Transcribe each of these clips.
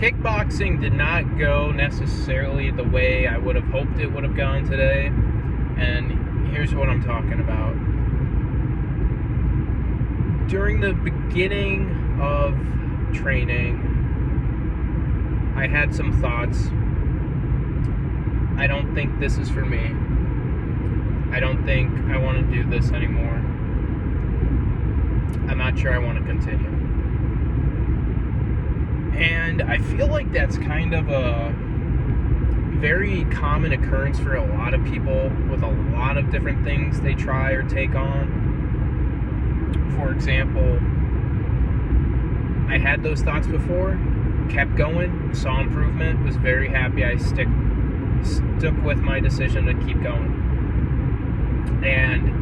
kickboxing did not go necessarily the way I would have hoped it would have gone today. And here's what I'm talking about. During the beginning of training, I had some thoughts. I don't think this is for me. I don't think I want to do this anymore. I'm not sure I want to continue. And I feel like that's kind of a very common occurrence for a lot of people with a lot of different things they try or take on. For example, I had those thoughts before, kept going, saw improvement, was very happy I stuck with my decision to keep going. And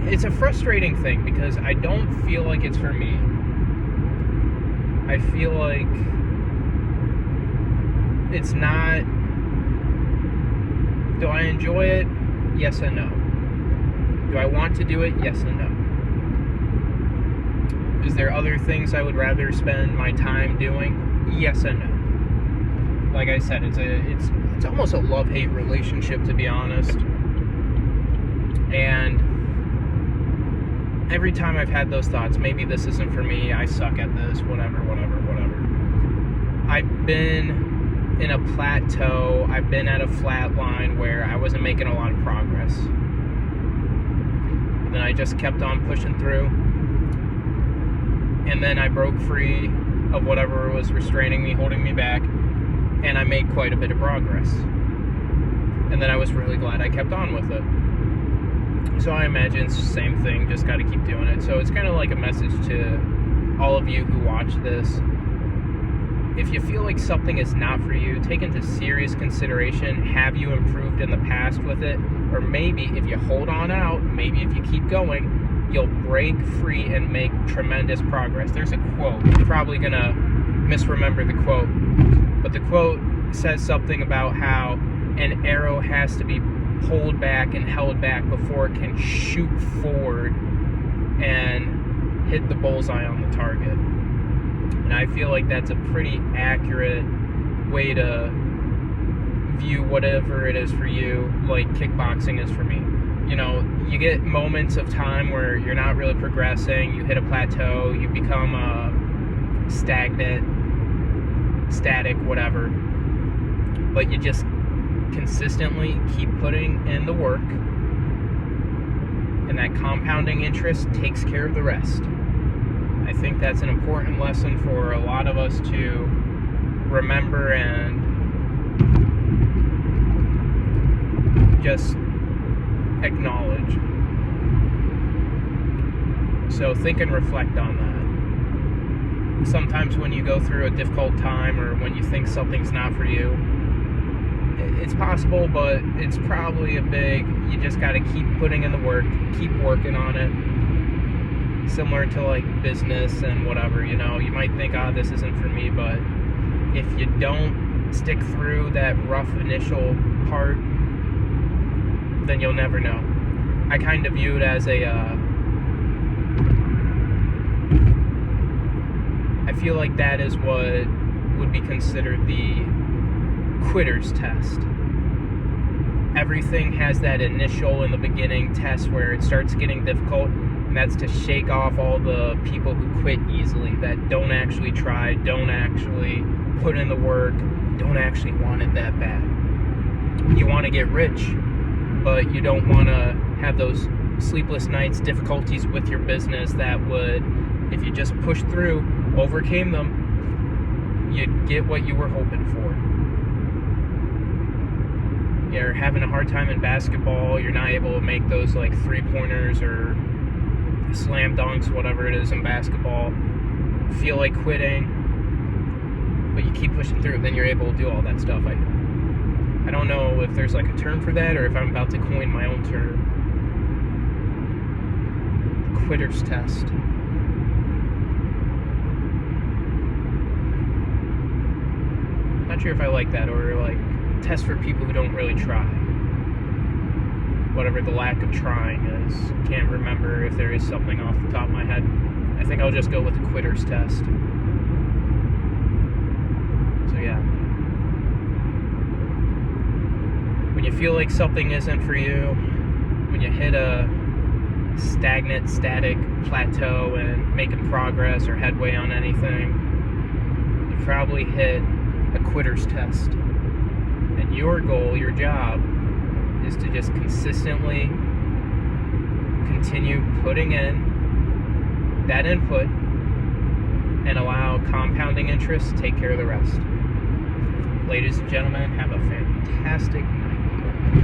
it's a frustrating thing because I don't feel like it's for me. I feel like it's not. Do I enjoy it? Yes and no. Do I want to do it? Yes and no. Is there other things I would rather spend my time doing? Yes and no. Like I said, it's almost a love-hate relationship, to be honest. And every time I've had those thoughts, maybe this isn't for me, I suck at this, whatever. I've been in a plateau, I've been at a flat line where I wasn't making a lot of progress. And then I just kept on pushing through. And then I broke free of whatever was restraining me, holding me back, and I made quite a bit of progress. And then I was really glad I kept on with it. So I imagine it's the same thing, just got to keep doing it. So it's kind of like a message to all of you who watch this. If you feel like something is not for you, take into serious consideration, have you improved in the past with it? Or maybe if you hold on out, maybe if you keep going, you'll break free and make tremendous progress. There's a quote. I'm probably going to misremember the quote. But the quote says something about how an arrow has to be pulled back and held back before it can shoot forward and hit the bullseye on the target. And I feel like that's a pretty accurate way to view whatever it is for you, like kickboxing is for me. You know, you get moments of time where you're not really progressing, you hit a plateau, you become stagnant, static, whatever. But you just consistently keep putting in the work, and that compounding interest takes care of the rest. I think that's an important lesson for a lot of us to remember and just acknowledge. So think and reflect on that. Sometimes when you go through a difficult time or when you think something's not for you, it's possible, but it's probably you just got to keep putting in the work, keep working on it. Similar to like business and whatever, you know, you might think, this isn't for me, but if you don't stick through that rough initial part, then you'll never know. I kind of view it as I feel like that is what would be considered the quitter's test. Everything has that initial in the beginning test where it starts getting difficult, and that's to shake off all the people who quit easily, that don't actually try, don't actually put in the work, don't actually want it that bad. You want to get rich, but you don't want to have those sleepless nights, difficulties with your business that would, if you just pushed through, overcame them, you'd get what you were hoping for. You're having a hard time in basketball, you're not able to make those like 3-pointers or slam dunks, whatever it is in basketball, feel like quitting, but you keep pushing through, then you're able to do all that stuff. I don't know if there's like a term for that or if I'm about to coin my own term. Quitter's test. Not sure if I like that, or like test for people who don't really try. Whatever the lack of trying is. Can't remember if there is something off the top of my head. I think I'll just go with the quitter's test. So yeah. When you feel like something isn't for you, when you hit a stagnant, static plateau and making progress or headway on anything, you probably hit a quitter's test. And your goal, your job, is to just consistently continue putting in that input and allow compounding interest to take care of the rest. Ladies and gentlemen, have a fantastic